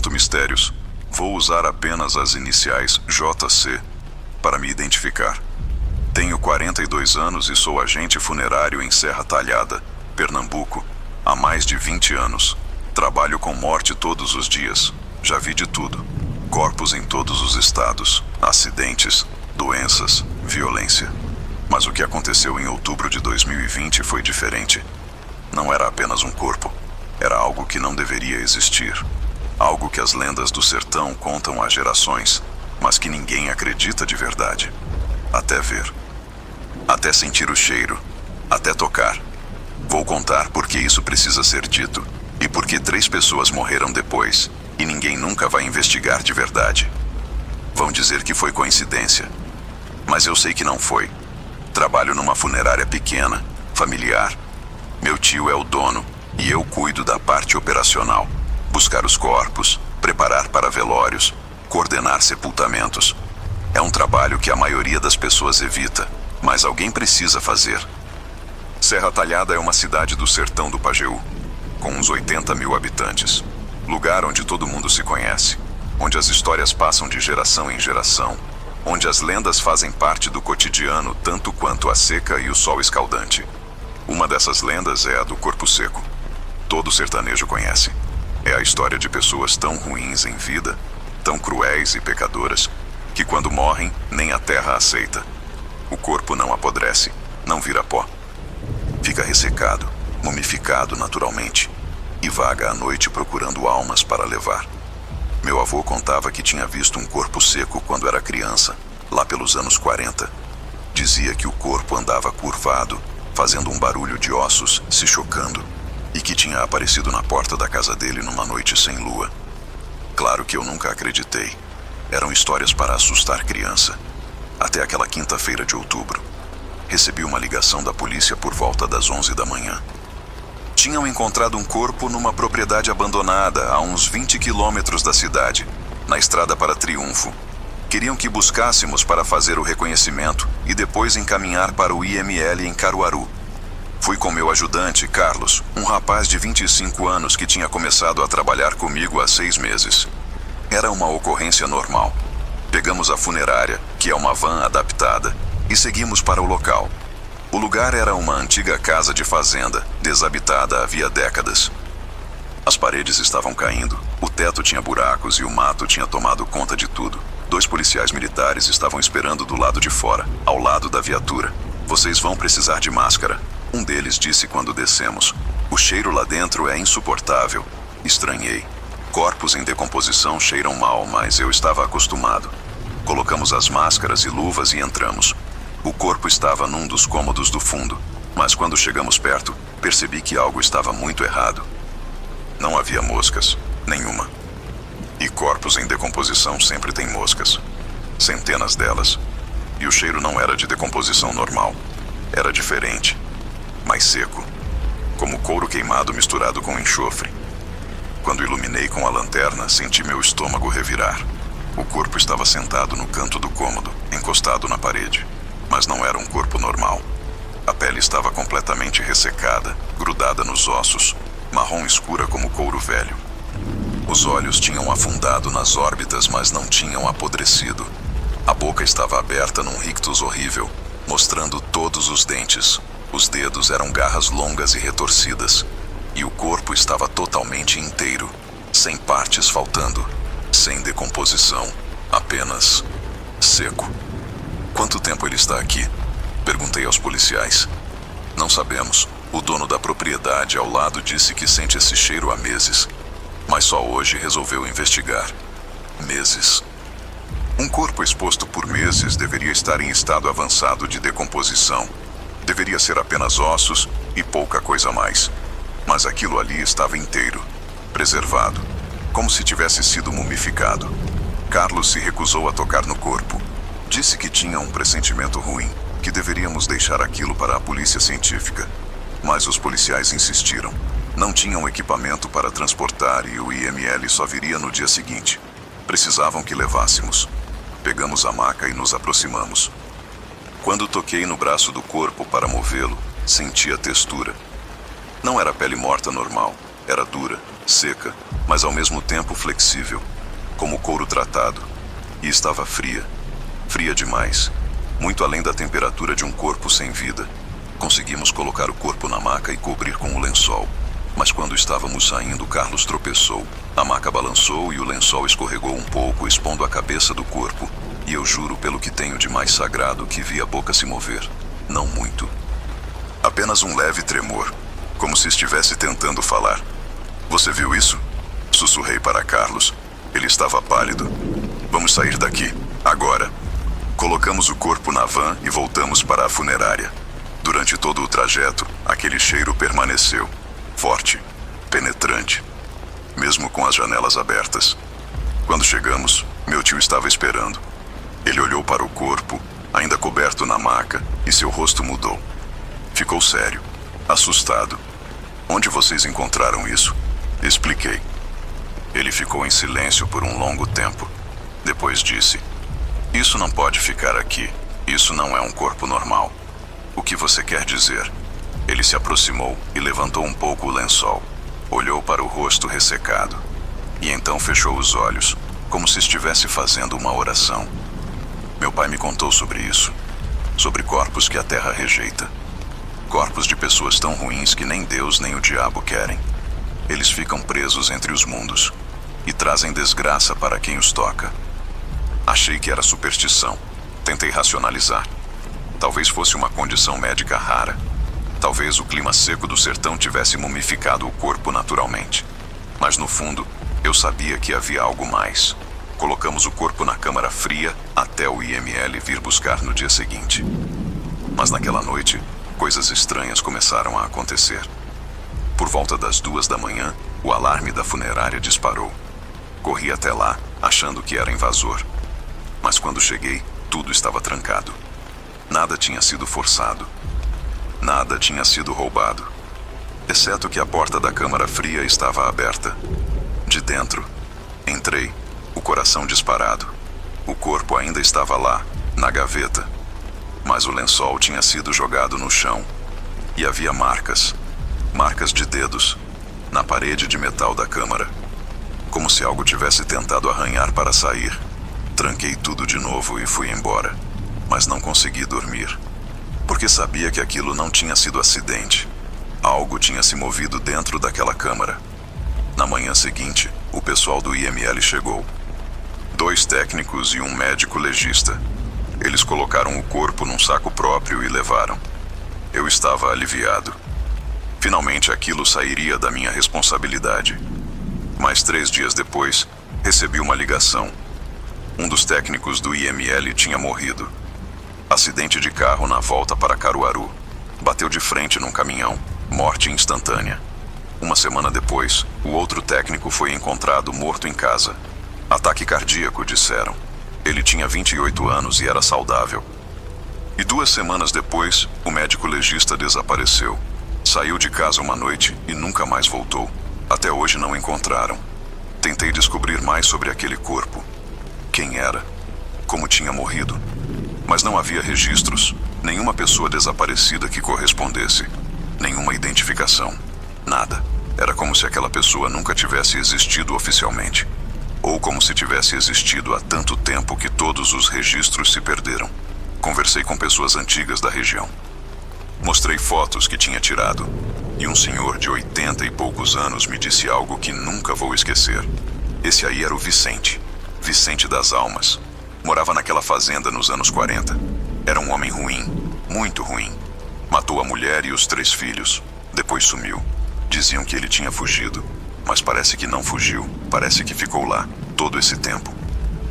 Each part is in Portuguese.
tanto mistérios, vou usar apenas as iniciais JC para me identificar. Tenho 42 anos e sou agente funerário em Serra Talhada, Pernambuco, há mais de 20 anos. Trabalho com morte todos os dias. Já vi de tudo. Corpos em todos os estados, acidentes, doenças, violência. Mas o que aconteceu em outubro de 2020 foi diferente. Não era apenas um corpo. Era algo que não deveria existir. Algo que as lendas do sertão contam há gerações, mas que ninguém acredita de verdade. Até ver. Até sentir o cheiro. Até tocar. Vou contar porque isso precisa ser dito. E porque 3 pessoas morreram depois, e ninguém nunca vai investigar de verdade. Vão dizer que foi coincidência. Mas eu sei que não foi. Trabalho numa funerária pequena, familiar. Meu tio é o dono, e eu cuido da parte operacional. Buscar os corpos, preparar para velórios, coordenar sepultamentos. É um trabalho que a maioria das pessoas evita, mas alguém precisa fazer. Serra Talhada é uma cidade do sertão do Pajeú, com uns 80 mil habitantes. Lugar onde todo mundo se conhece, onde as histórias passam de geração em geração, onde as lendas fazem parte do cotidiano tanto quanto a seca e o sol escaldante. Uma dessas lendas é a do corpo seco. Todo sertanejo conhece. É a história de pessoas tão ruins em vida, tão cruéis e pecadoras, que quando morrem, nem a terra aceita. O corpo não apodrece, não vira pó. Fica ressecado, mumificado naturalmente, e vaga à noite procurando almas para levar. Meu avô contava que tinha visto um corpo seco quando era criança, lá pelos anos 40. Dizia que o corpo andava curvado, fazendo um barulho de ossos se chocando, e que tinha aparecido na porta da casa dele numa noite sem lua. Claro que eu nunca acreditei. Eram histórias para assustar criança. Até aquela quinta-feira de outubro. Recebi uma ligação da polícia por volta das 11 da manhã. Tinham encontrado um corpo numa propriedade abandonada a uns 20 quilômetros da cidade, na estrada para Triunfo. Queriam que buscássemos para fazer o reconhecimento e depois encaminhar para o IML em Caruaru. Fui com meu ajudante, Carlos, um rapaz de 25 anos que tinha começado a trabalhar comigo há 6 meses. Era uma ocorrência normal. Pegamos a funerária, que é uma van adaptada, e seguimos para o local. O lugar era uma antiga casa de fazenda, desabitada havia décadas. As paredes estavam caindo, o teto tinha buracos e o mato tinha tomado conta de tudo. 2 policiais militares estavam esperando do lado de fora, ao lado da viatura. Vocês vão precisar de máscara, um deles disse quando descemos. O cheiro lá dentro é insuportável. Estranhei. Corpos em decomposição cheiram mal, mas eu estava acostumado. Colocamos as máscaras e luvas e entramos. O corpo estava num dos cômodos do fundo, mas quando chegamos perto, percebi que algo estava muito errado. Não havia moscas, nenhuma. E corpos em decomposição sempre têm moscas. Centenas delas. E o cheiro não era de decomposição normal. Era diferente. Mais seco. Como couro queimado misturado com enxofre. Quando iluminei com a lanterna, senti meu estômago revirar. O corpo estava sentado no canto do cômodo, encostado na parede. Mas não era um corpo normal. A pele estava completamente ressecada, grudada nos ossos, marrom escura como couro velho. Os olhos tinham afundado nas órbitas, mas não tinham apodrecido. A boca estava aberta num rictus horrível, mostrando todos os dentes. Os dedos eram garras longas e retorcidas. E o corpo estava totalmente inteiro, sem partes faltando, sem decomposição, apenas seco. Quanto tempo ele está aqui? Perguntei aos policiais. Não sabemos. O dono da propriedade ao lado disse que sente esse cheiro há meses. Mas só hoje resolveu investigar. Meses. Um corpo exposto por meses deveria estar em estado avançado de decomposição. Deveria ser apenas ossos e pouca coisa mais. Mas aquilo ali estava inteiro, preservado, como se tivesse sido mumificado. Carlos se recusou a tocar no corpo. Disse que tinha um pressentimento ruim, que deveríamos deixar aquilo para a polícia científica. Mas os policiais insistiram. Não tinham equipamento para transportar e o IML só viria no dia seguinte. Precisavam que levássemos. Pegamos a maca e nos aproximamos. Quando toquei no braço do corpo para movê-lo, senti a textura. Não era pele morta normal, Era dura, seca, mas ao mesmo tempo flexível, como couro tratado, e estava fria. Fria demais, muito além da temperatura de um corpo sem vida. Conseguimos colocar o corpo na maca e cobrir com o lençol. Mas quando estávamos saindo, Carlos tropeçou. A maca balançou e o lençol escorregou um pouco, expondo a cabeça do corpo. E eu juro pelo que tenho de mais sagrado que vi a boca se mover. Não muito. Apenas um leve tremor, como se estivesse tentando falar. Você viu isso? Sussurrei para Carlos. Ele estava pálido. Vamos sair daqui, agora. Colocamos o corpo na van e voltamos para a funerária. Durante todo o trajeto, aquele cheiro permaneceu. Forte, penetrante, mesmo com as janelas abertas. Quando chegamos, meu tio estava esperando. Ele olhou para o corpo, ainda coberto na maca, e seu rosto mudou. Ficou sério, assustado. Onde vocês encontraram isso? Expliquei. Ele ficou em silêncio por um longo tempo. Depois disse: Isso não pode ficar aqui. Isso não é um corpo normal. O que você quer dizer? Ele se aproximou e levantou um pouco o lençol. Olhou para o rosto ressecado. E então fechou os olhos, como se estivesse fazendo uma oração. Meu pai me contou sobre isso. Sobre corpos que a terra rejeita. Corpos de pessoas tão ruins que nem Deus nem o diabo querem. Eles ficam presos entre os mundos e trazem desgraça para quem os toca. Achei que era superstição. Tentei racionalizar. Talvez fosse uma condição médica rara. Talvez o clima seco do sertão tivesse mumificado o corpo naturalmente. Mas no fundo, eu sabia que havia algo mais. Colocamos o corpo na câmara fria até o IML vir buscar no dia seguinte. Mas naquela noite, coisas estranhas começaram a acontecer. Por volta das 2 da manhã, o alarme da funerária disparou. Corri até lá, achando que era invasor. Mas quando cheguei, tudo estava trancado. Nada tinha sido forçado. Nada tinha sido roubado. Exceto que a porta da câmara fria estava aberta. De dentro, entrei, o coração disparado. O corpo ainda estava lá, na gaveta. Mas o lençol tinha sido jogado no chão. E havia marcas de dedos, na parede de metal da câmara. Como se algo tivesse tentado arranhar para sair. Tranquei tudo de novo e fui embora. Mas não consegui dormir. Porque sabia que aquilo não tinha sido acidente. Algo tinha se movido dentro daquela câmara. Na manhã seguinte, o pessoal do IML chegou. 2 técnicos e um médico legista. Eles colocaram o corpo num saco próprio e levaram. Eu estava aliviado. Finalmente aquilo sairia da minha responsabilidade. Mas 3 dias depois, recebi uma ligação. Um dos técnicos do IML tinha morrido. Acidente de carro na volta para Caruaru. Bateu de frente num caminhão. Morte instantânea. Uma semana depois, o outro técnico foi encontrado morto em casa. Ataque cardíaco, disseram. Ele tinha 28 anos e era saudável. E 2 semanas depois, o médico legista desapareceu. Saiu de casa uma noite e nunca mais voltou. Até hoje não encontraram. Tentei descobrir mais sobre aquele corpo. Quem era? Como tinha morrido? Mas não havia registros. Nenhuma pessoa desaparecida que correspondesse. Nenhuma identificação. Nada. Era como se aquela pessoa nunca tivesse existido oficialmente. Ou como se tivesse existido há tanto tempo que todos os registros se perderam. Conversei com pessoas antigas da região. Mostrei fotos que tinha tirado. E um senhor de 80 e poucos anos me disse algo que nunca vou esquecer. Esse aí era o Vicente. Vicente das Almas. Morava naquela fazenda nos anos 40. Era um homem ruim. Muito ruim. Matou a mulher e os 3 filhos. Depois sumiu. Diziam que ele tinha fugido. Mas parece que não fugiu. Parece que ficou lá todo esse tempo.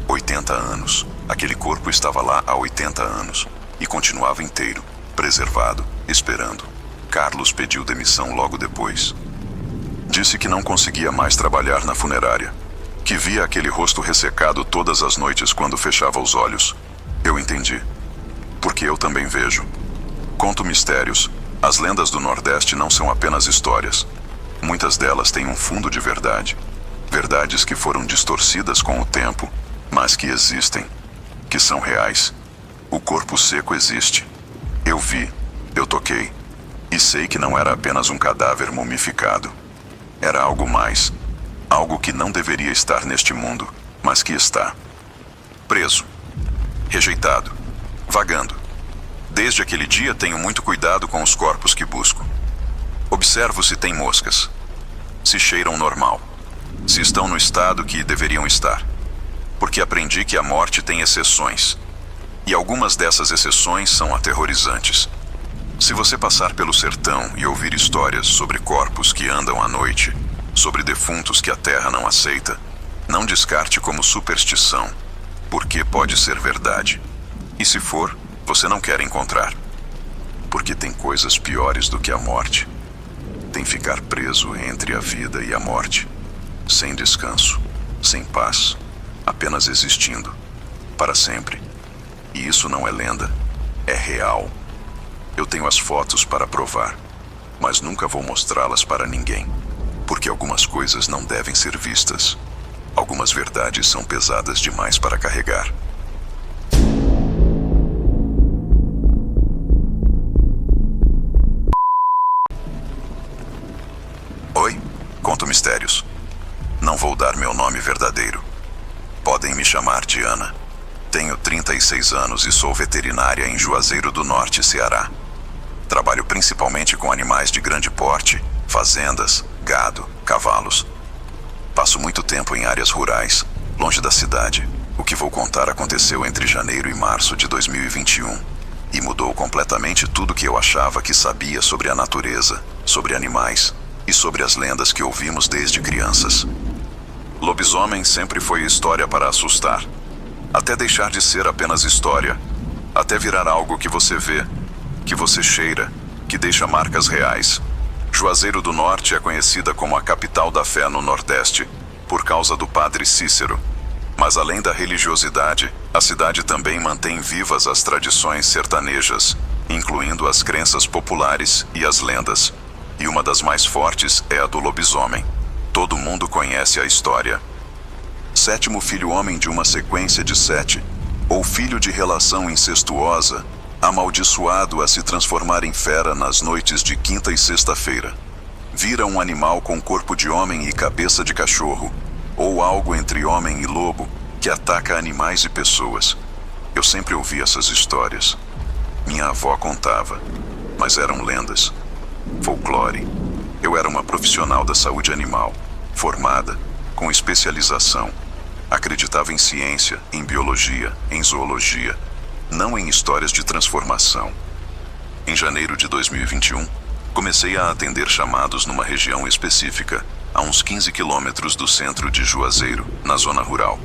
80 anos. Aquele corpo estava lá há 80 anos. E continuava inteiro, preservado, esperando. Carlos pediu demissão logo depois. Disse que não conseguia mais trabalhar na funerária. Que via aquele rosto ressecado todas as noites quando fechava os olhos. Eu entendi. Porque eu também vejo. Conto mistérios. As lendas do Nordeste não são apenas histórias. Muitas delas têm um fundo de verdade. Verdades que foram distorcidas com o tempo, mas que existem. Que são reais. O corpo seco existe. Eu vi, eu toquei. E sei que não era apenas um cadáver mumificado. Era algo mais. Algo que não deveria estar neste mundo, mas que está. Preso. Rejeitado. Vagando. Desde aquele dia tenho muito cuidado com os corpos que busco. Observo se tem moscas. Se cheiram normal. Se estão no estado que deveriam estar. Porque aprendi que a morte tem exceções. E algumas dessas exceções são aterrorizantes. Se você passar pelo sertão e ouvir histórias sobre corpos que andam à noite, sobre defuntos que a terra não aceita, não descarte como superstição, porque pode ser verdade. E se for, você não quer encontrar. Porque tem coisas piores do que a morte. Tem ficar preso entre a vida e a morte, sem descanso, sem paz, apenas existindo, para sempre. E isso não é lenda, é real. Eu tenho as fotos para provar, mas nunca vou mostrá-las para ninguém, porque algumas coisas não devem ser vistas. Algumas verdades são pesadas demais para carregar. Oi, conto mistérios. Não vou dar meu nome verdadeiro. Podem me chamar de Ana. Tenho 36 anos e sou veterinária em Juazeiro do Norte, Ceará. Trabalho principalmente com animais de grande porte, fazendas, gado, cavalos. Passo muito tempo em áreas rurais, longe da cidade. O que vou contar aconteceu entre janeiro e março de 2021 e mudou completamente tudo que eu achava que sabia sobre a natureza, sobre animais e sobre as lendas que ouvimos desde crianças. Lobisomem sempre foi história para assustar. Até deixar de ser apenas história, até virar algo que você vê, que você cheira, que deixa marcas reais. Juazeiro do Norte é conhecida como a capital da fé no Nordeste, por causa do Padre Cícero. Mas além da religiosidade, a cidade também mantém vivas as tradições sertanejas, incluindo as crenças populares e as lendas. E uma das mais fortes é a do lobisomem. Todo mundo conhece a história. Sétimo filho homem de uma sequência de 7, ou filho de relação incestuosa, amaldiçoado a se transformar em fera nas noites de quinta e sexta-feira. Vira um animal com corpo de homem e cabeça de cachorro, ou algo entre homem e lobo, que ataca animais e pessoas. Eu sempre ouvi essas histórias. Minha avó contava, mas eram lendas. Folclore. Eu era uma profissional da saúde animal, formada, com especialização. Acreditava em ciência, em biologia, em zoologia, não em histórias de transformação. Em janeiro de 2021, comecei a atender chamados numa região específica, a uns 15 quilômetros do centro de Juazeiro, na zona rural.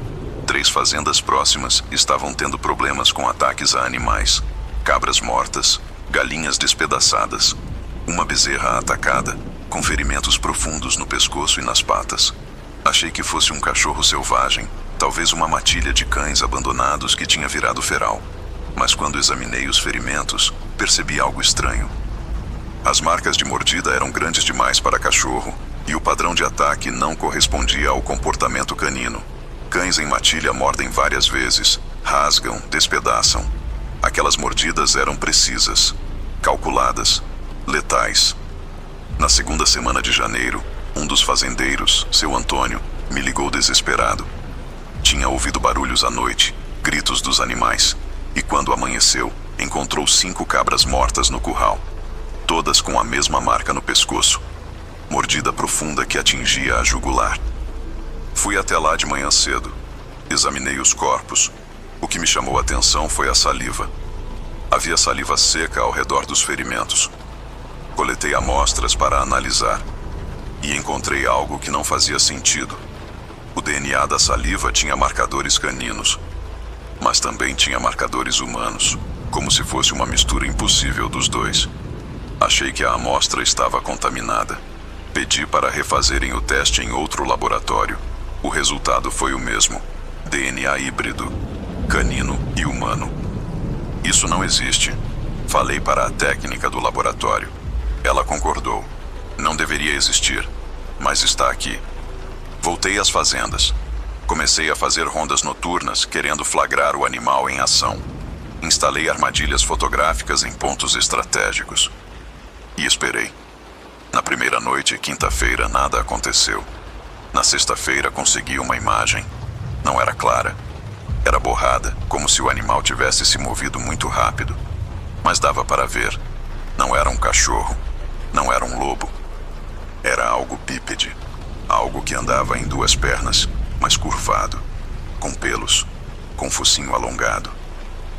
3 fazendas próximas estavam tendo problemas com ataques a animais, cabras mortas, galinhas despedaçadas, uma bezerra atacada, com ferimentos profundos no pescoço e nas patas. Achei que fosse um cachorro selvagem, talvez uma matilha de cães abandonados que tinha virado feral. Mas quando examinei os ferimentos, percebi algo estranho. As marcas de mordida eram grandes demais para cachorro, e o padrão de ataque não correspondia ao comportamento canino. Cães em matilha mordem várias vezes, rasgam, despedaçam. Aquelas mordidas eram precisas, calculadas, letais. Na segunda semana de janeiro, um dos fazendeiros, seu Antônio, me ligou desesperado. Tinha ouvido barulhos à noite, gritos dos animais, e quando amanheceu, encontrou 5 cabras mortas no curral, todas com a mesma marca no pescoço, mordida profunda que atingia a jugular. Fui até lá de manhã cedo, examinei os corpos. O que me chamou a atenção foi a saliva. Havia saliva seca ao redor dos ferimentos. Coletei amostras para analisar e encontrei algo que não fazia sentido. O DNA da saliva tinha marcadores caninos, mas também tinha marcadores humanos, como se fosse uma mistura impossível dos dois. Achei que a amostra estava contaminada. Pedi para refazerem o teste em outro laboratório. O resultado foi o mesmo: DNA híbrido, canino e humano. Isso não existe. Falei para a técnica do laboratório. Ela concordou. Não deveria existir, mas está aqui. Voltei às fazendas. Comecei a fazer rondas noturnas, querendo flagrar o animal em ação. Instalei armadilhas fotográficas em pontos estratégicos. E esperei. Na primeira noite, quinta-feira, nada aconteceu. Na sexta-feira, consegui uma imagem. Não era clara. Era borrada, como se o animal tivesse se movido muito rápido. Mas dava para ver. Não era um cachorro. Não era um lobo. Era algo bípede. Algo que andava em duas pernas, mas curvado. Com pelos. Com focinho alongado.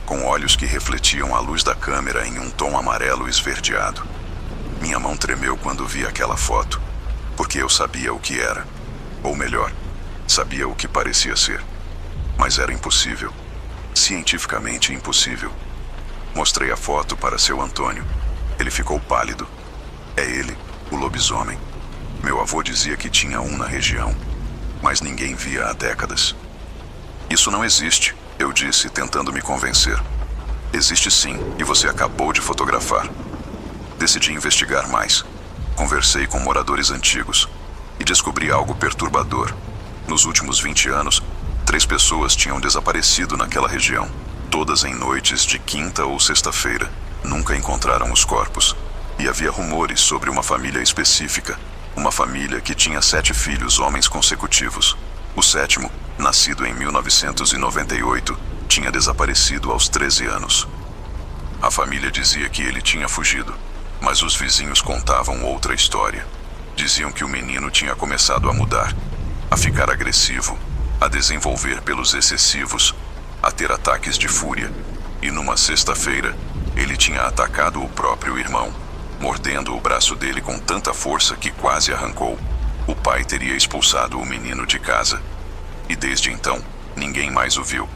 Com olhos que refletiam a luz da câmera em um tom amarelo esverdeado. Minha mão tremeu quando vi aquela foto, porque eu sabia o que era. Ou melhor, sabia o que parecia ser. Mas era impossível. Cientificamente impossível. Mostrei a foto para seu Antônio. Ele ficou pálido. É ele, o lobisomem. Meu avô dizia que tinha um na região, mas ninguém via há décadas. Isso não existe, eu disse, tentando me convencer. Existe sim, e você acabou de fotografar. Decidi investigar mais. Conversei com moradores antigos e descobri algo perturbador. Nos últimos 20 anos, 3 pessoas tinham desaparecido naquela região, todas em noites de quinta ou sexta-feira. Nunca encontraram os corpos. E havia rumores sobre uma família específica, uma família que tinha 7 filhos homens consecutivos. O 7º, nascido em 1998, tinha desaparecido aos 13 anos. A família dizia que ele tinha fugido, mas os vizinhos contavam outra história. Diziam que o menino tinha começado a mudar, a ficar agressivo, a desenvolver pelos excessivos, a ter ataques de fúria. E numa sexta-feira, ele tinha atacado o próprio irmão, mordendo o braço dele com tanta força que quase arrancou. O pai teria expulsado o menino de casa. E desde então, ninguém mais o viu,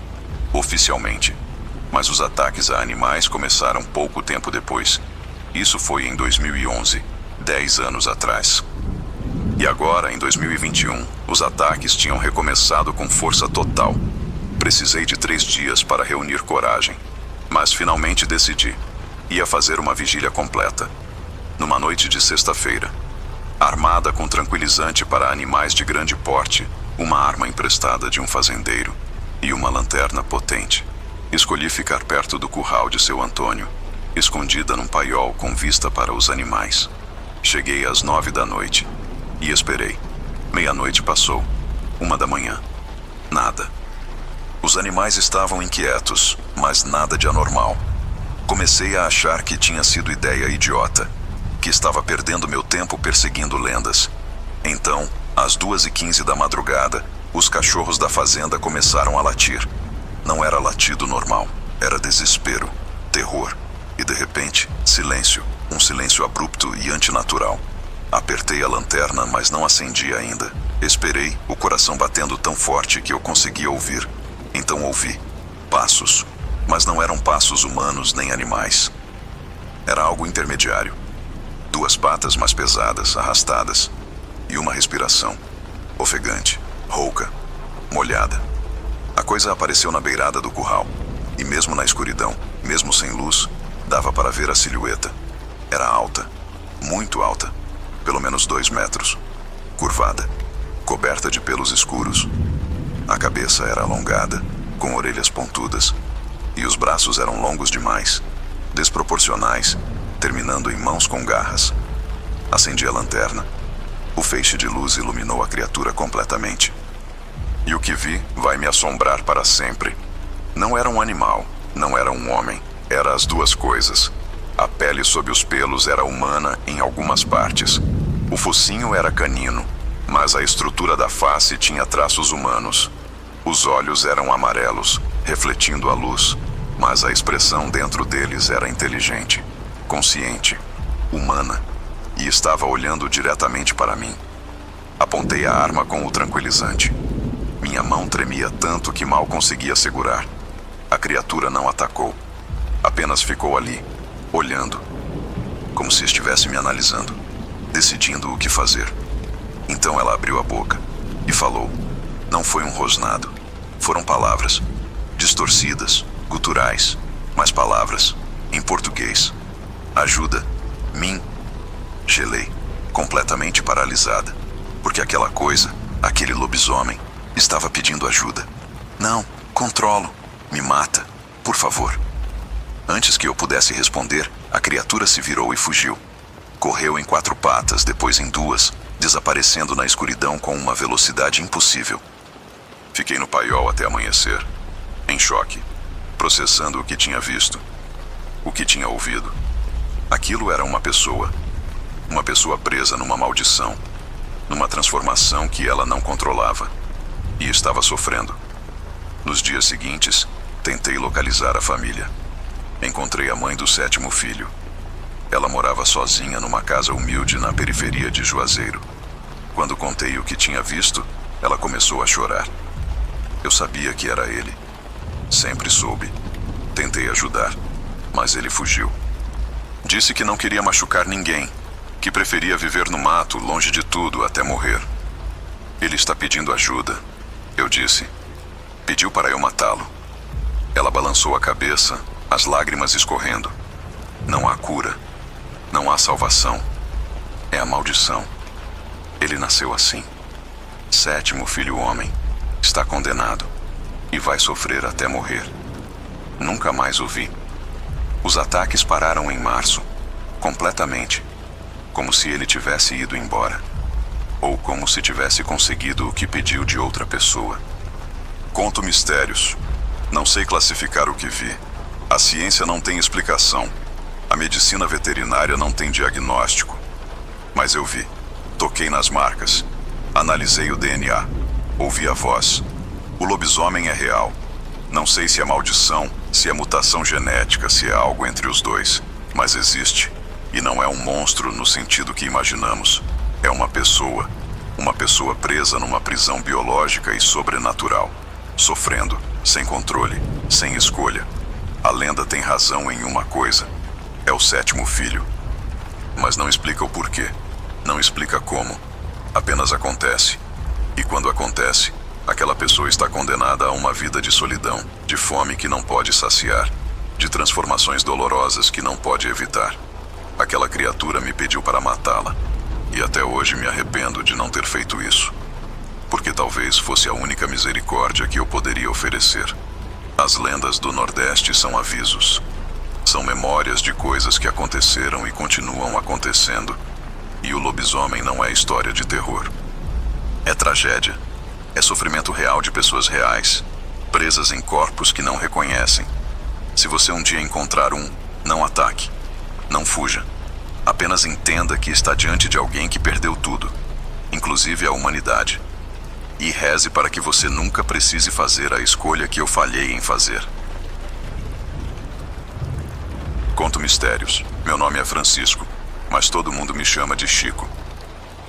oficialmente. Mas os ataques a animais começaram pouco tempo depois. Isso foi em 2011, 10 anos atrás. E agora, em 2021, os ataques tinham recomeçado com força total. Precisei de 3 dias para reunir coragem, mas finalmente decidi. Ia fazer uma vigília completa. Numa noite de sexta-feira, armada com tranquilizante para animais de grande porte, uma arma emprestada de um fazendeiro e uma lanterna potente. Escolhi ficar perto do curral de seu Antônio, escondida num paiol com vista para os animais. Cheguei às 9 da noite e esperei. Meia-noite passou, 1 da manhã. Nada. Os animais estavam inquietos, mas nada de anormal. Comecei a achar que tinha sido ideia idiota, que estava perdendo meu tempo perseguindo lendas. Então, às 2h15 da madrugada, os cachorros da fazenda começaram a latir. Não era latido normal, era desespero, terror e, de repente, silêncio. Um silêncio abrupto e antinatural. Apertei a lanterna, mas não acendi ainda. Esperei, o coração batendo tão forte que eu conseguia ouvir. Então ouvi passos, mas não eram passos humanos nem animais. Era algo intermediário. 2 patas mais pesadas, arrastadas, e uma respiração, ofegante, rouca, molhada. A coisa apareceu na beirada do curral, e mesmo na escuridão, mesmo sem luz, dava para ver a silhueta. Era alta, muito alta, pelo menos 2 metros, curvada, coberta de pelos escuros. A cabeça era alongada, com orelhas pontudas, e os braços eram longos demais, desproporcionais, terminando em mãos com garras. Acendi a lanterna. O feixe de luz iluminou a criatura completamente. E o que vi vai me assombrar para sempre. Não era um animal, não era um homem, era as 2 coisas. A pele sob os pelos era humana em algumas partes. O focinho era canino, mas a estrutura da face tinha traços humanos. Os olhos eram amarelos, refletindo a luz, mas a expressão dentro deles era inteligente, consciente, humana, e estava olhando diretamente para mim. Apontei a arma com o tranquilizante. Minha mão tremia tanto que mal conseguia segurar. A criatura não atacou, apenas ficou ali, olhando, como se estivesse me analisando, decidindo o que fazer. Então ela abriu a boca e falou. Não foi um rosnado, foram palavras, distorcidas, guturais, mas palavras, em português. Ajuda, mim. Gelei, completamente paralisada, porque aquela coisa, aquele lobisomem, estava pedindo ajuda. Não, controlo, me mata, por favor. Antes que eu pudesse responder, a criatura se virou e fugiu. Correu em 4 patas, depois em 2, desaparecendo na escuridão com uma velocidade impossível. Fiquei no paiol até amanhecer, em choque, processando o que tinha visto, o que tinha ouvido. Aquilo era uma pessoa presa numa maldição, numa transformação que ela não controlava, e estava sofrendo. Nos dias seguintes, tentei localizar a família. Encontrei a mãe do 7º filho. Ela morava sozinha numa casa humilde na periferia de Juazeiro. Quando contei o que tinha visto, ela começou a chorar. Eu sabia que era ele. Sempre soube. Tentei ajudar, mas ele fugiu. Disse que não queria machucar ninguém, que preferia viver no mato, longe de tudo, até morrer. Ele está pedindo ajuda, eu disse. Pediu para eu matá-lo. Ela balançou a cabeça, as lágrimas escorrendo. Não há cura. Não há salvação. É a maldição. Ele nasceu assim. 7º filho homem. Está condenado. E vai sofrer até morrer. Nunca mais o vi. Os ataques pararam em março. Completamente. Como se ele tivesse ido embora. Ou como se tivesse conseguido o que pediu de outra pessoa. Conto mistérios. Não sei classificar o que vi. A ciência não tem explicação. A medicina veterinária não tem diagnóstico. Mas eu vi. Toquei nas marcas. Analisei o DNA. Ouvi a voz. O lobisomem é real. Não sei se é maldição, se é mutação genética, se é algo entre os dois. Mas existe. E não é um monstro no sentido que imaginamos. É uma pessoa. Uma pessoa presa numa prisão biológica e sobrenatural. Sofrendo, sem controle, sem escolha. A lenda tem razão em uma coisa. É o 7º filho. Mas não explica o porquê. Não explica como. Apenas acontece. E quando acontece, aquela pessoa está condenada a uma vida de solidão, de fome que não pode saciar, de transformações dolorosas que não pode evitar. Aquela criatura me pediu para matá-la. E até hoje me arrependo de não ter feito isso. Porque talvez fosse a única misericórdia que eu poderia oferecer. As lendas do Nordeste são avisos. São memórias de coisas que aconteceram e continuam acontecendo. E o lobisomem não é história de terror. É tragédia. É sofrimento real de pessoas reais, presas em corpos que não reconhecem. Se você um dia encontrar um, não ataque. Não fuja. Apenas entenda que está diante de alguém que perdeu tudo, inclusive a humanidade. E reze para que você nunca precise fazer a escolha que eu falhei em fazer. Conto mistérios. Meu nome é Francisco, mas todo mundo me chama de Chico.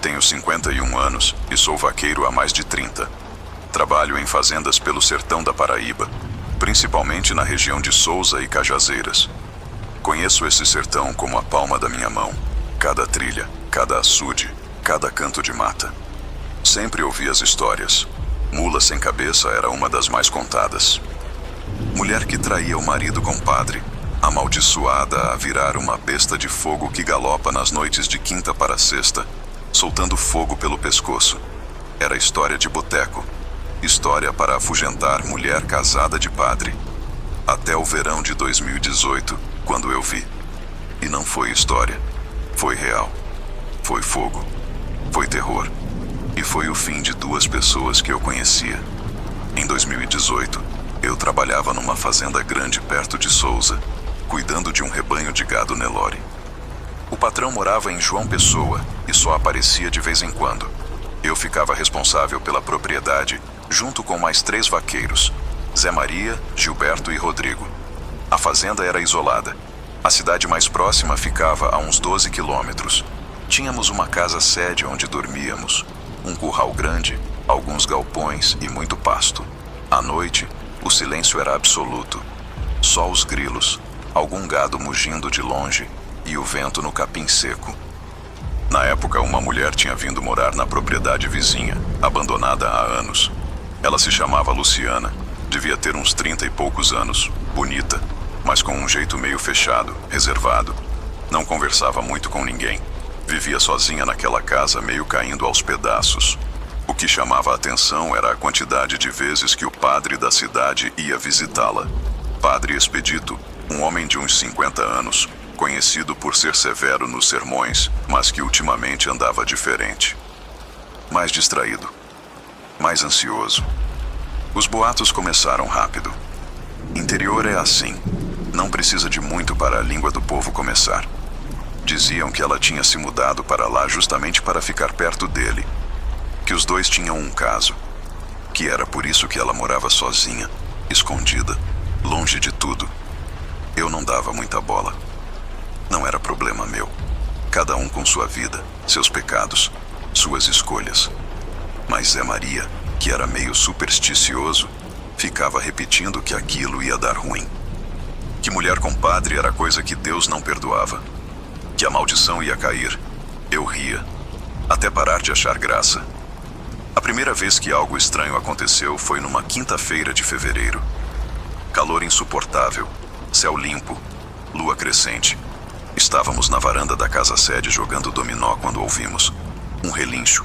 Tenho 51 anos e sou vaqueiro há mais de 30. Trabalho em fazendas pelo sertão da Paraíba, principalmente na região de Sousa e Cajazeiras. Conheço esse sertão como a palma da minha mão. Cada trilha, cada açude, cada canto de mata. Sempre ouvi as histórias. Mula sem cabeça era uma das mais contadas. Mulher que traía o marido com padre, amaldiçoada a virar uma besta de fogo que galopa nas noites de quinta para sexta, soltando fogo pelo pescoço. Era história de boteco. História para afugentar mulher casada de padre. Até o verão de 2018, quando eu vi. E não foi história. Foi real. Foi fogo. Foi terror. E foi o fim de 2 pessoas que eu conhecia. Em 2018, eu trabalhava numa fazenda grande perto de Sousa, cuidando de um rebanho de gado Nelore. O patrão morava em João Pessoa e só aparecia de vez em quando. Eu ficava responsável pela propriedade, junto com mais 3 vaqueiros, Zé Maria, Gilberto e Rodrigo. A fazenda era isolada. A cidade mais próxima ficava a uns 12 quilômetros. Tínhamos uma casa-sede onde dormíamos, um curral grande, alguns galpões e muito pasto. À noite, o silêncio era absoluto. Só os grilos, algum gado mugindo de longe e o vento no capim seco. Na época, uma mulher tinha vindo morar na propriedade vizinha, abandonada há anos. Ela se chamava Luciana, devia ter uns 30 e poucos anos, bonita, mas com um jeito meio fechado, reservado. Não conversava muito com ninguém. Vivia sozinha naquela casa, meio caindo aos pedaços. O que chamava a atenção era a quantidade de vezes que o padre da cidade ia visitá-la. Padre Expedito, um homem de uns 50 anos, conhecido por ser severo nos sermões, mas que ultimamente andava diferente. Mais distraído, mais ansioso. Os boatos começaram rápido. Interior é assim, não precisa de muito para a língua do povo começar. Diziam que ela tinha se mudado para lá justamente para ficar perto dele, que os dois tinham um caso, que era por isso que ela morava sozinha, escondida, longe de tudo. Eu não dava muita bola. Não era problema meu. Cada um com sua vida, seus pecados, suas escolhas. Mas Zé Maria, que era meio supersticioso, ficava repetindo que aquilo ia dar ruim. Que mulher com padre era coisa que Deus não perdoava. Que a maldição ia cair. Eu ria, até parar de achar graça. A primeira vez que algo estranho aconteceu foi numa quinta-feira de fevereiro. Calor insuportável, céu limpo, lua crescente. Estávamos na varanda da casa-sede jogando dominó quando ouvimos um relincho.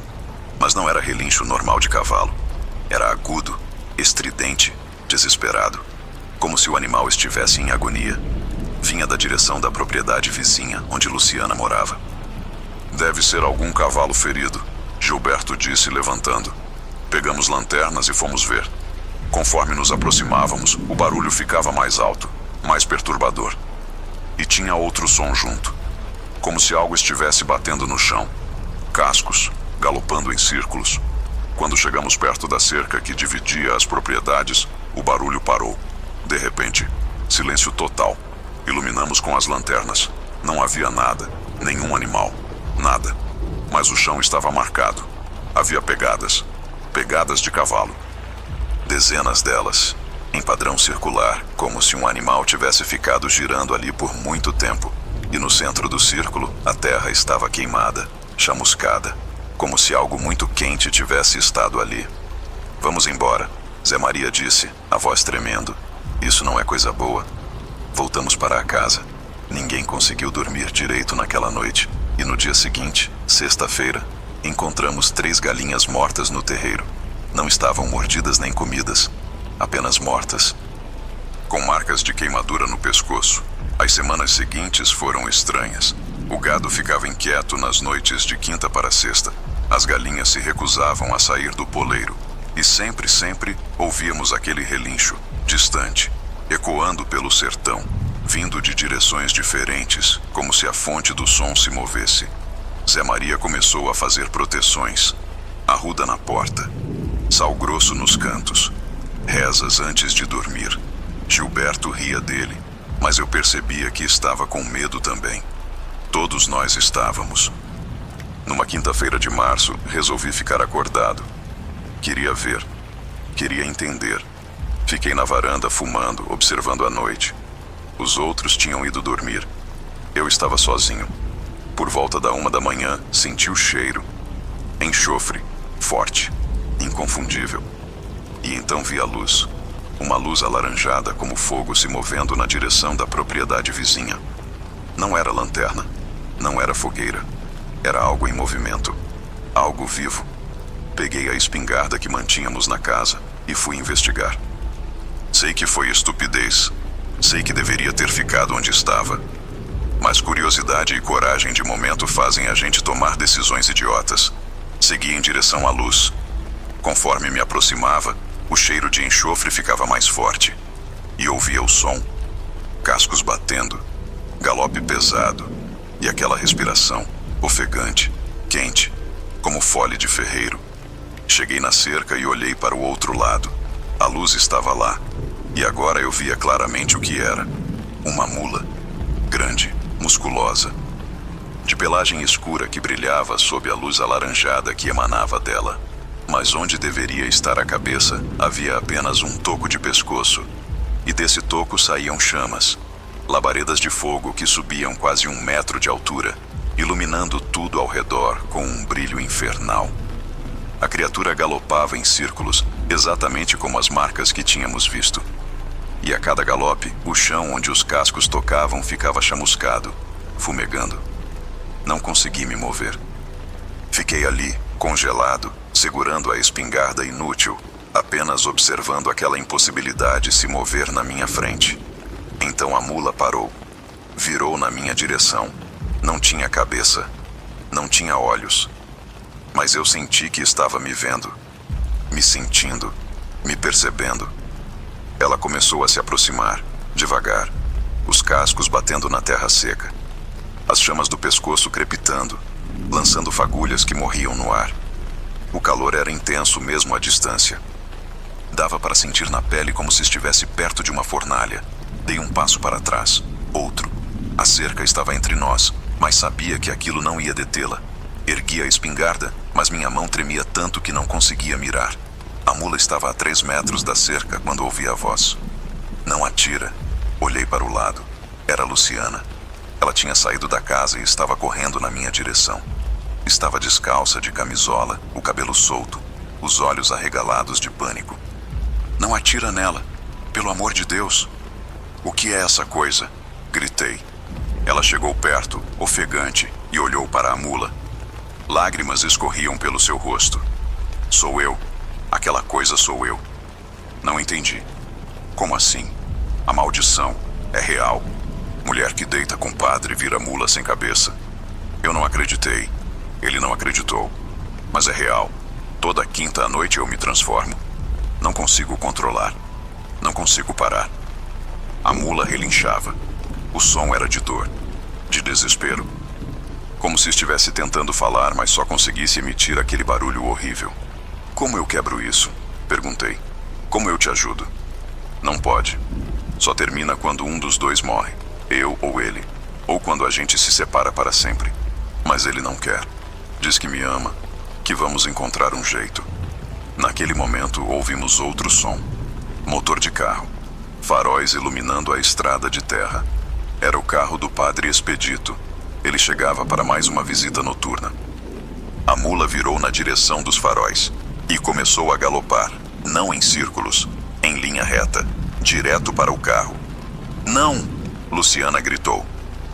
Mas não era relincho normal de cavalo. Era agudo, estridente, desesperado, como se o animal estivesse em agonia. Vinha da direção da propriedade vizinha, onde Luciana morava. Deve ser algum cavalo ferido, Gilberto disse, levantando. Pegamos lanternas e fomos ver. Conforme nos aproximávamos, o barulho ficava mais alto, mais perturbador. E tinha outro som junto, como se algo estivesse batendo no chão. Cascos, galopando em círculos. Quando chegamos perto da cerca que dividia as propriedades, o barulho parou. De repente, silêncio total. Iluminamos com as lanternas. Não havia nada, nenhum animal, nada. Mas o chão estava marcado. Havia pegadas, pegadas de cavalo. Dezenas delas, em padrão circular, como se um animal tivesse ficado girando ali por muito tempo. E no centro do círculo, a terra estava queimada, chamuscada, como se algo muito quente tivesse estado ali. Vamos embora, Zé Maria disse, a voz tremendo. Isso não é coisa boa. Voltamos para a casa. Ninguém conseguiu dormir direito naquela noite. E no dia seguinte, sexta-feira, encontramos 3 galinhas mortas no terreiro. Não estavam mordidas nem comidas, apenas mortas, com marcas de queimadura no pescoço. As semanas seguintes foram estranhas. O gado ficava inquieto nas noites de quinta para sexta. As galinhas se recusavam a sair do poleiro. E sempre, ouvíamos aquele relincho, distante, ecoando pelo sertão, vindo de direções diferentes, como se a fonte do som se movesse. Zé Maria começou a fazer proteções. Arruda na porta, sal grosso nos cantos, rezas antes de dormir. Gilberto ria dele, mas eu percebia que estava com medo também. Todos nós estávamos. Numa quinta-feira de março, resolvi ficar acordado. Queria ver, queria entender. Fiquei na varanda fumando, observando a noite. Os outros tinham ido dormir. Eu estava sozinho. Por volta da 1 da manhã, senti o cheiro. Enxofre, forte, inconfundível. E então vi a luz. Uma luz alaranjada como fogo se movendo na direção da propriedade vizinha. Não era lanterna, não era fogueira. Era algo em movimento, algo vivo. Peguei a espingarda que mantínhamos na casa e fui investigar. Sei que foi estupidez. Sei que deveria ter ficado onde estava. Mas curiosidade e coragem de momento fazem a gente tomar decisões idiotas. Segui em direção à luz. Conforme me aproximava, o cheiro de enxofre ficava mais forte. E ouvia o som. Cascos batendo, galope pesado e aquela respiração ofegante, quente, como fole de ferreiro. Cheguei na cerca e olhei para o outro lado. A luz estava lá, e agora eu via claramente o que era. Uma mula, grande, musculosa, de pelagem escura que brilhava sob a luz alaranjada que emanava dela. Mas onde deveria estar a cabeça, havia apenas um toco de pescoço, e desse toco saíam chamas, labaredas de fogo que subiam quase 1 metro de altura, iluminando tudo ao redor com um brilho infernal. A criatura galopava em círculos, exatamente como as marcas que tínhamos visto. E a cada galope, o chão onde os cascos tocavam ficava chamuscado, fumegando. Não consegui me mover. Fiquei ali, congelado, segurando a espingarda inútil, apenas observando aquela impossibilidade se mover na minha frente. Então a mula parou. Virou na minha direção. Não tinha cabeça. Não tinha olhos. Mas eu senti que estava me vendo, me sentindo, me percebendo. Ela começou a se aproximar, devagar, os cascos batendo na terra seca, as chamas do pescoço crepitando, lançando fagulhas que morriam no ar. O calor era intenso mesmo à distância. Dava para sentir na pele como se estivesse perto de uma fornalha. Dei um passo para trás, outro. A cerca estava entre nós, mas sabia que aquilo não ia detê-la. Ergui a espingarda, mas minha mão tremia tanto que não conseguia mirar. A mula estava a 3 metros da cerca quando ouvi a voz. Não atira. Olhei para o lado. Era Luciana. Ela tinha saído da casa e estava correndo na minha direção. Estava descalça, de camisola, o cabelo solto, os olhos arregalados de pânico. Não atira nela, pelo amor de Deus. O que é essa coisa? Gritei. Ela chegou perto, ofegante, e olhou para a mula. Lágrimas escorriam pelo seu rosto. Sou eu. Aquela coisa sou eu. Não entendi. Como assim? A maldição é real. Mulher que deita com padre vira mula sem cabeça. Eu não acreditei. Ele não acreditou. Mas é real. Toda quinta à noite eu me transformo. Não consigo controlar. Não consigo parar. A mula relinchava. O som era de dor, de desespero. Como se estivesse tentando falar, mas só conseguisse emitir aquele barulho horrível. Como eu quebro isso? Perguntei. Como eu te ajudo? Não pode. Só termina quando um dos dois morre. Eu ou ele. Ou quando a gente se separa para sempre. Mas ele não quer. Diz que me ama, que vamos encontrar um jeito. Naquele momento ouvimos outro som. Motor de carro. Faróis iluminando a estrada de terra. Era o carro do padre Expedito. Ele chegava para mais uma visita noturna. A mula virou na direção dos faróis e começou a galopar, não em círculos, em linha reta, direto para o carro. Não! Luciana gritou.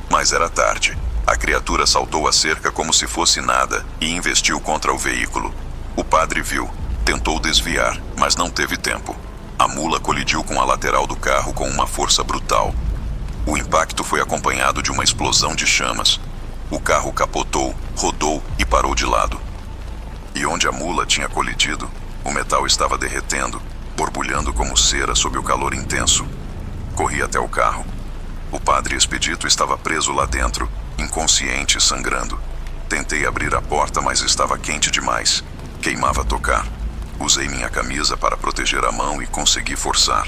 Mas era tarde. A criatura saltou a cerca como se fosse nada e investiu contra o veículo. O padre viu, tentou desviar, mas não teve tempo. A mula colidiu com a lateral do carro com uma força brutal. O impacto foi acompanhado de uma explosão de chamas. O carro capotou, rodou e parou de lado. E onde a mula tinha colidido, o metal estava derretendo, borbulhando como cera sob o calor intenso. Corri até o carro. O padre Expedito estava preso lá dentro, inconsciente e sangrando. Tentei abrir a porta, mas estava quente demais. Queimava tocar. Usei minha camisa para proteger a mão e consegui forçar.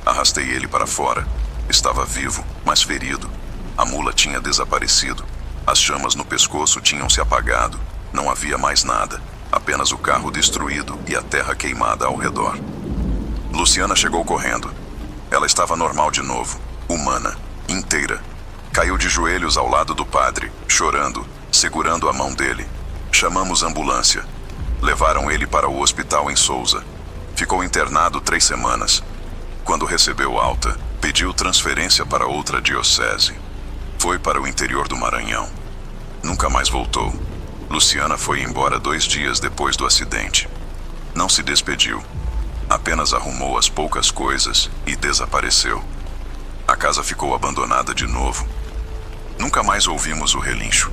Arrastei ele para fora. Estava vivo, mas ferido. A mula tinha desaparecido. As chamas no pescoço tinham se apagado. Não havia mais nada. Apenas o carro destruído e a terra queimada ao redor. Luciana chegou correndo. Ela estava normal de novo. Humana. Inteira. Caiu de joelhos ao lado do padre, chorando, segurando a mão dele. Chamamos ambulância. Levaram ele para o hospital em Sousa. Ficou internado 3 semanas. Quando recebeu alta, pediu transferência para outra diocese. Foi para o interior do Maranhão. Nunca mais voltou. Luciana foi embora 2 dias depois do acidente. Não se despediu. Apenas arrumou as poucas coisas e desapareceu. A casa ficou abandonada de novo. Nunca mais ouvimos o relincho.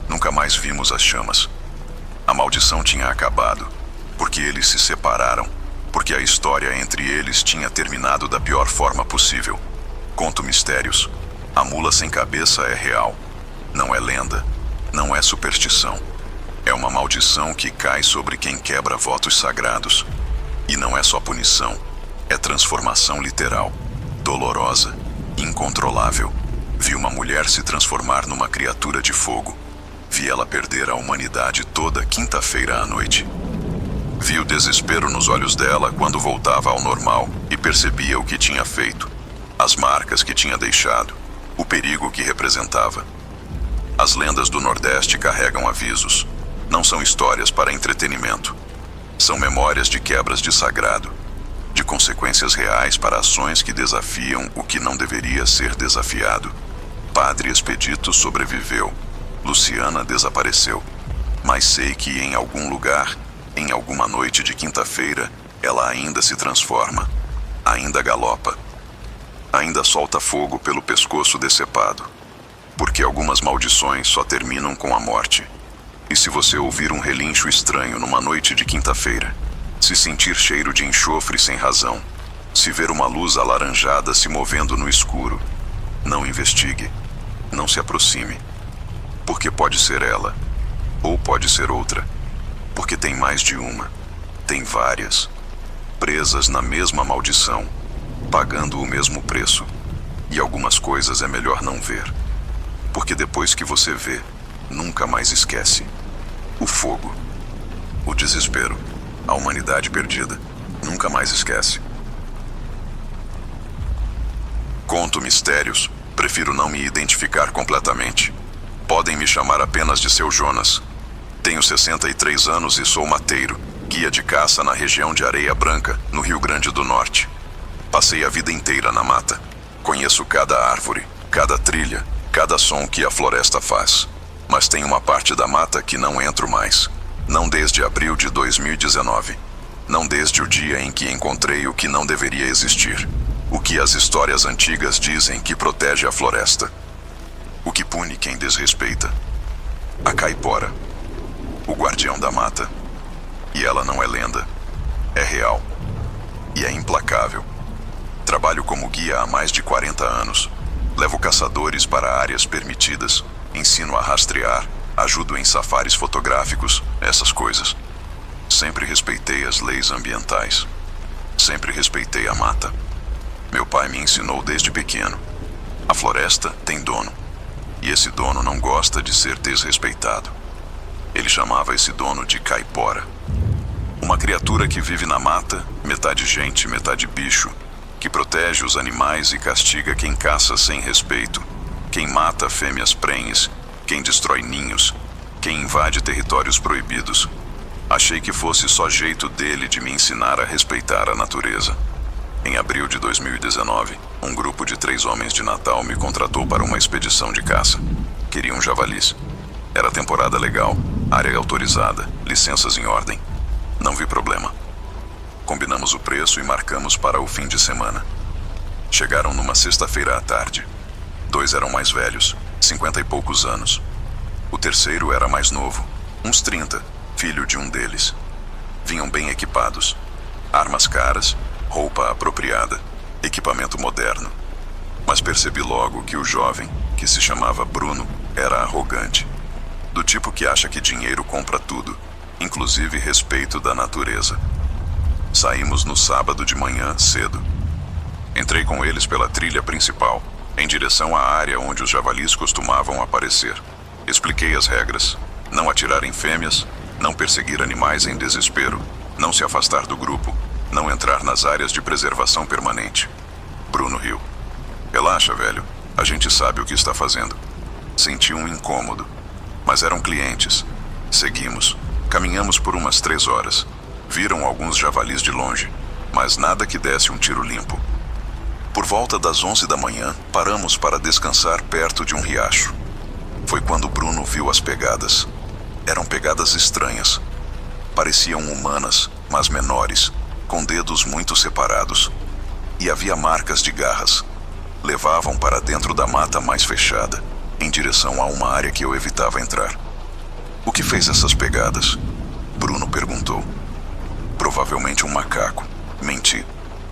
Nunca mais vimos as chamas. A maldição tinha acabado, porque eles se separaram, porque a história entre eles tinha terminado da pior forma possível. Conto mistérios. A mula sem cabeça é real. Não é lenda. Não é superstição. É uma maldição que cai sobre quem quebra votos sagrados. E não é só punição. É transformação literal. Dolorosa. Incontrolável. Vi uma mulher se transformar numa criatura de fogo. Vi ela perder a humanidade toda quinta-feira à noite. Vi o desespero nos olhos dela quando voltava ao normal e percebia o que tinha feito. As marcas que tinha deixado. O perigo que representava. As lendas do Nordeste carregam avisos. Não são histórias para entretenimento. São memórias de quebras de sagrado. De consequências reais para ações que desafiam o que não deveria ser desafiado. Padre Expedito sobreviveu. Luciana desapareceu. Mas sei que em algum lugar, em alguma noite de quinta-feira, ela ainda se transforma. Ainda galopa. Ainda solta fogo pelo pescoço decepado. Porque algumas maldições só terminam com a morte. E se você ouvir um relincho estranho numa noite de quinta-feira, se sentir cheiro de enxofre sem razão, se ver uma luz alaranjada se movendo no escuro, não investigue, não se aproxime. Porque pode ser ela, ou pode ser outra. Porque tem mais de uma, tem várias, presas na mesma maldição, pagando o mesmo preço. E algumas coisas é melhor não ver. Porque depois que você vê, nunca mais esquece. O fogo, o desespero, a humanidade perdida, nunca mais esquece. Conto mistérios, prefiro não me identificar completamente. Podem me chamar apenas de seu Jonas. Tenho 63 anos e sou mateiro, guia de caça na região de Areia Branca, no Rio Grande do Norte. Passei a vida inteira na mata. Conheço cada árvore, cada trilha, cada som que a floresta faz. Mas tem uma parte da mata que não entro mais. Não desde abril de 2019. Não desde o dia em que encontrei o que não deveria existir. O que as histórias antigas dizem que protege a floresta. O que pune quem desrespeita. A caipora. O guardião da mata. E ela não é lenda. É real. E é implacável. Trabalho como guia há mais de 40 anos. Levo caçadores para áreas permitidas. Ensino a rastrear. Ajudo em safaris fotográficos. Essas coisas. Sempre respeitei as leis ambientais. Sempre respeitei a mata. Meu pai me ensinou desde pequeno. A floresta tem dono. E esse dono não gosta de ser desrespeitado. Ele chamava esse dono de caipora. Uma criatura que vive na mata, metade gente, metade bicho, que protege os animais e castiga quem caça sem respeito, quem mata fêmeas prenhes, quem destrói ninhos, quem invade territórios proibidos. Achei que fosse só jeito dele de me ensinar a respeitar a natureza. Em abril de 2019, um grupo de 3 homens de Natal me contratou para uma expedição de caça. Queriam javalis. Era temporada legal, área autorizada, licenças em ordem. Não vi problema. Combinamos o preço e marcamos para o fim de semana. Chegaram numa sexta-feira à tarde. 2 eram mais velhos, 50 e poucos anos. O terceiro era mais novo, uns 30, filho de um deles. Vinham bem equipados. Armas caras, roupa apropriada, equipamento moderno. Mas percebi logo que o jovem, que se chamava Bruno, era arrogante. Do tipo que acha que dinheiro compra tudo, inclusive respeito da natureza. Saímos no sábado de manhã, cedo. Entrei com eles pela trilha principal, em direção à área onde os javalis costumavam aparecer. Expliquei as regras: não atirar em fêmeas, não perseguir animais em desespero, não se afastar do grupo, não entrar nas áreas de preservação permanente. Bruno riu. Relaxa, velho. A gente sabe o que está fazendo. Senti um incômodo. Mas eram clientes. Seguimos. Caminhamos por umas 3 horas. Viram alguns javalis de longe, mas nada que desse um tiro limpo. Por volta das 11 da manhã, paramos para descansar perto de um riacho. Foi quando Bruno viu as pegadas. Eram pegadas estranhas. Pareciam humanas, mas menores, com dedos muito separados. E havia marcas de garras. Levavam para dentro da mata mais fechada, em direção a uma área que eu evitava entrar. O que fez essas pegadas? Bruno perguntou. Provavelmente um macaco. Menti,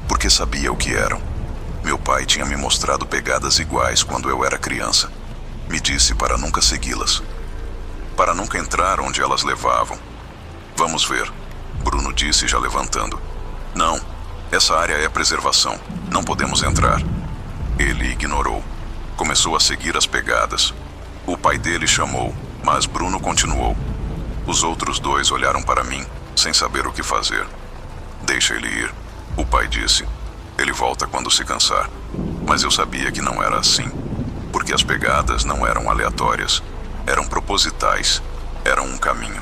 porque sabia o que eram. Meu pai tinha me mostrado pegadas iguais quando eu era criança. Me disse para nunca segui-las. Para nunca entrar onde elas levavam. Vamos ver, Bruno disse já levantando. Não, essa área é preservação. Não podemos entrar. Ele ignorou. Começou a seguir as pegadas. O pai dele chamou, mas Bruno continuou. Os outros 2 olharam para mim, sem saber o que fazer. Deixa ele ir, o pai disse. Ele volta quando se cansar. Mas eu sabia que não era assim. Porque as pegadas não eram aleatórias. Eram propositais. Eram um caminho.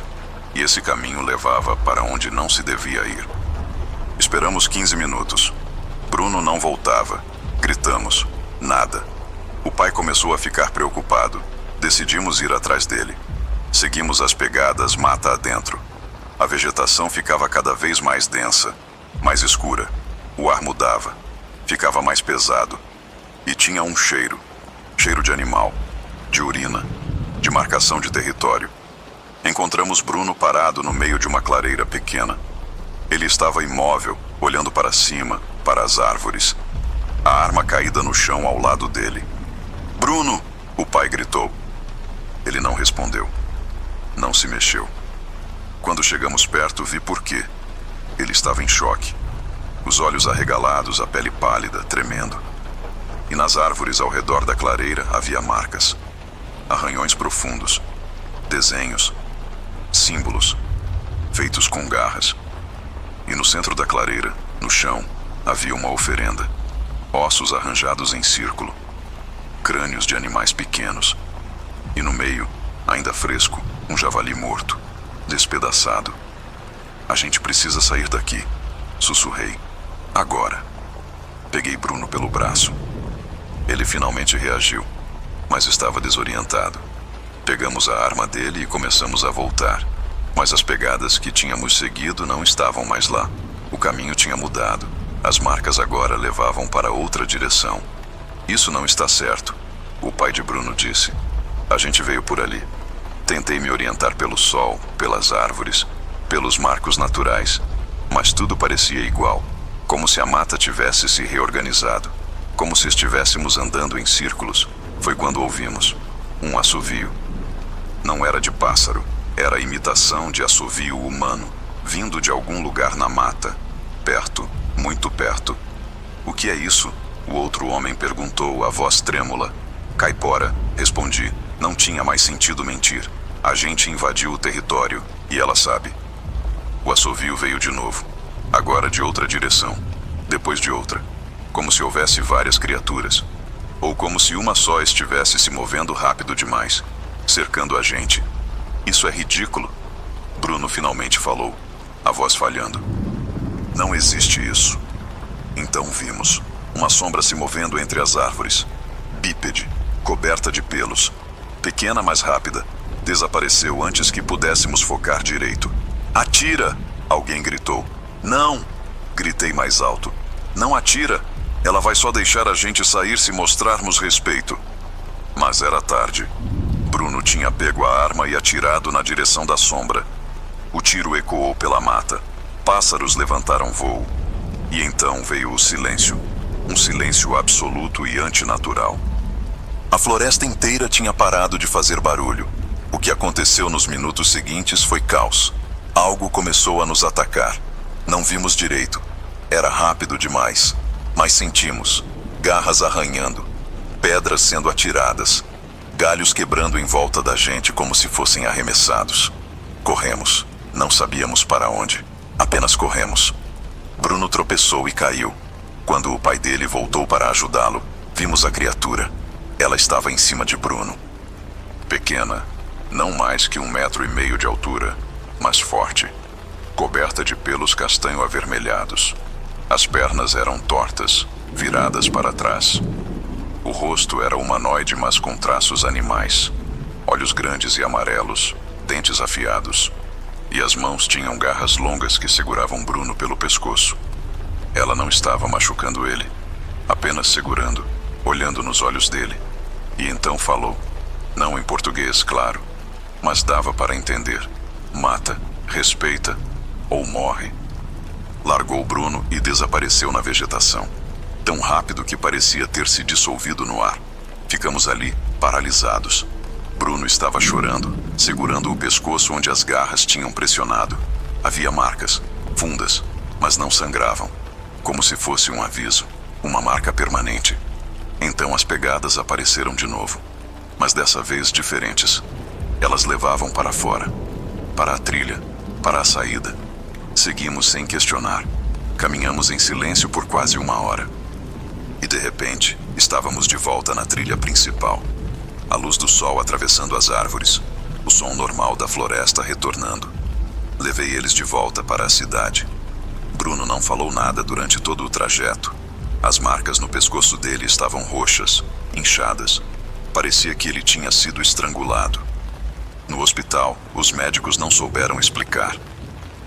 E esse caminho levava para onde não se devia ir. Esperamos 15 minutos. Bruno não voltava. Gritamos. Nada. O pai começou a ficar preocupado. Decidimos ir atrás dele. Seguimos as pegadas mata adentro. A vegetação ficava cada vez mais densa, mais escura. O ar mudava. Ficava mais pesado. E tinha um cheiro. Cheiro de animal. de urina, de marcação de território. Encontramos Bruno parado no meio de uma clareira pequena. Ele estava imóvel, olhando para cima, para as árvores. A arma caída no chão ao lado dele. "Bruno!" o pai gritou. Ele não respondeu. Não se mexeu. Quando chegamos perto, vi por quê. Ele estava em choque. Os olhos arregalados, a pele pálida, tremendo. E nas árvores ao redor da clareira havia marcas. Arranhões profundos. Desenhos. Símbolos. Feitos com garras. E no centro da clareira, no chão, havia uma oferenda. Ossos arranjados em círculo. Crânios de animais pequenos. E no meio, ainda fresco, um javali morto, despedaçado. "A gente precisa sair daqui", sussurrei. "Agora." Peguei Bruno pelo braço. Ele finalmente reagiu, mas estava desorientado. Pegamos a arma dele e começamos a voltar. Mas as pegadas que tínhamos seguido não estavam mais lá. O caminho tinha mudado. As marcas agora levavam para outra direção. "Isso não está certo", o pai de Bruno disse. "A gente veio por ali." Tentei me orientar pelo sol, pelas árvores, pelos marcos naturais, mas tudo parecia igual, como se a mata tivesse se reorganizado, como se estivéssemos andando em círculos. Foi quando ouvimos um assovio. Não era de pássaro, era a imitação de assovio humano, vindo de algum lugar na mata, perto, muito perto. "O que é isso?" o outro homem perguntou, a voz trêmula. "Caipora", respondi. Não tinha mais sentido mentir. A gente invadiu o território, e ela sabe. O assovio veio de novo, agora de outra direção, depois de outra, como se houvesse várias criaturas, ou como se uma só estivesse se movendo rápido demais, cercando a gente. "Isso é ridículo", Bruno finalmente falou, a voz falhando. "Não existe isso." Então vimos uma sombra se movendo entre as árvores, bípede, coberta de pelos, pequena, mas rápida. Desapareceu antes que pudéssemos focar direito. "Atira!" alguém gritou. "Não!" gritei mais alto. "Não atira! Ela vai só deixar a gente sair se mostrarmos respeito." Mas era tarde. Bruno tinha pego a arma e atirado na direção da sombra. O tiro ecoou pela mata. Pássaros levantaram voo. E então veio o silêncio. Um silêncio absoluto e antinatural. A floresta inteira tinha parado de fazer barulho. O que aconteceu nos minutos seguintes foi caos. Algo começou a nos atacar. Não vimos direito. Era rápido demais. Mas sentimos. Garras arranhando. Pedras sendo atiradas. Galhos quebrando em volta da gente como se fossem arremessados. Corremos. Não sabíamos para onde. Apenas corremos. Bruno tropeçou e caiu. Quando o pai dele voltou para ajudá-lo, vimos a criatura. Ela estava em cima de Bruno. Pequena, não mais que 1,5 metros de altura, mas forte, coberta de pelos castanho avermelhados. As pernas eram tortas, viradas para trás. O rosto era humanoide, mas com traços animais. Olhos grandes e amarelos, dentes afiados. E as mãos tinham garras longas que seguravam Bruno pelo pescoço. Ela não estava machucando ele, apenas segurando, olhando nos olhos dele. E então falou, não em português, claro, mas dava para entender. Mata, respeita ou morre. Largou Bruno e desapareceu na vegetação, tão rápido que parecia ter se dissolvido no ar. Ficamos ali, paralisados. Bruno estava chorando, segurando o pescoço onde as garras tinham pressionado. Havia marcas, fundas, mas não sangravam, como se fosse um aviso, uma marca permanente. Então as pegadas apareceram de novo, mas dessa vez diferentes. Elas levavam para fora, para a trilha, para a saída. Seguimos sem questionar. Caminhamos em silêncio por quase 1 hora. E de repente, estávamos de volta na trilha principal. A luz do sol atravessando as árvores, o som normal da floresta retornando. Levei eles de volta para a cidade. Bruno não falou nada durante todo o trajeto. As marcas no pescoço dele estavam roxas, inchadas. Parecia que ele tinha sido estrangulado. No hospital, os médicos não souberam explicar.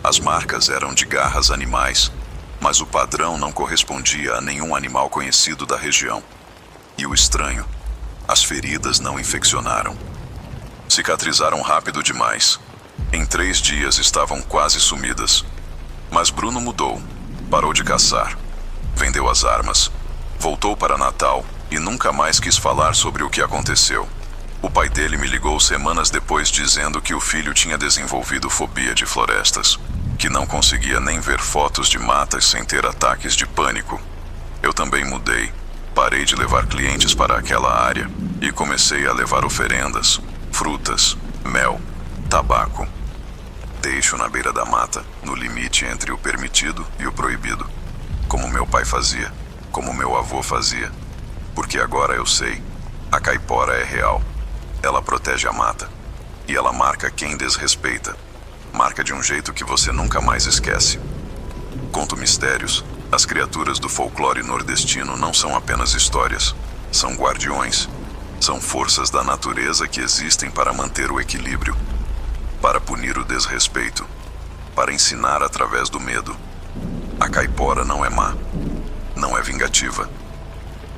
As marcas eram de garras animais, mas o padrão não correspondia a nenhum animal conhecido da região. E o estranho, As feridas não infeccionaram. Cicatrizaram rápido demais. Em 3 dias estavam quase sumidas. Mas Bruno mudou. Parou de caçar. Vendeu as armas. Voltou para Natal e nunca mais quis falar sobre o que aconteceu. O pai dele me ligou semanas depois dizendo que o filho tinha desenvolvido fobia de florestas, que não conseguia nem ver fotos de matas sem ter ataques de pânico. Eu também mudei. Parei de levar clientes para aquela área e comecei a levar oferendas, frutas, mel, tabaco. Deixo na beira da mata, no limite entre o permitido e o proibido. Como meu pai fazia, como meu avô fazia. Porque agora eu sei, a caipora é real. Ela protege a mata. E ela marca quem desrespeita. Marca de um jeito que você nunca mais esquece. Conto mistérios. As criaturas do folclore nordestino não são apenas histórias. São guardiões. São forças da natureza que existem para manter o equilíbrio. Para punir o desrespeito. Para ensinar através do medo. A caipora não é má. Não é vingativa.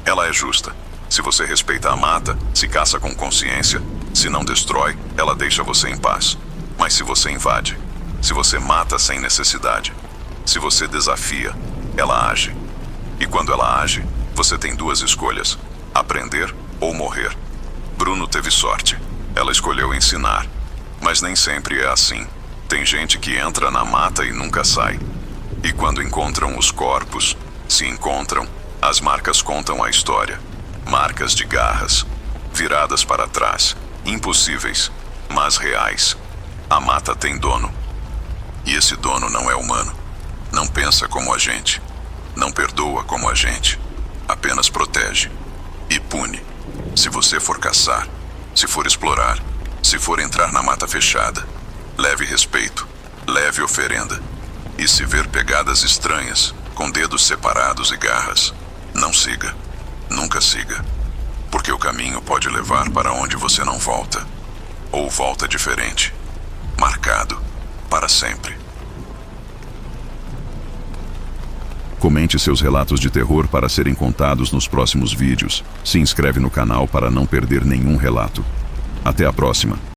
Ela é justa. Se você respeita a mata, se caça com consciência, se não destrói, ela deixa você em paz. Mas se você invade, se você mata sem necessidade, se você desafia, ela age. E quando ela age, você tem 2 escolhas: aprender ou morrer. Bruno teve sorte. Ela escolheu ensinar. Mas nem sempre é assim. Tem gente que entra na mata e nunca sai. E quando encontram os corpos, se encontram, as marcas contam a história. Marcas de garras, viradas para trás, impossíveis, mas reais. A mata tem dono. E esse dono não é humano. Não pensa como a gente. Não perdoa como a gente. Apenas protege. E pune. Se você for caçar, se for explorar, se for entrar na mata fechada, leve respeito, leve oferenda. E se ver pegadas estranhas, com dedos separados e garras, não siga. Nunca siga. Porque o caminho pode levar para onde você não volta. Ou volta diferente. Marcado. Para sempre. Comente seus relatos de terror para serem contados nos próximos vídeos. Se inscreve no canal para não perder nenhum relato. Até a próxima.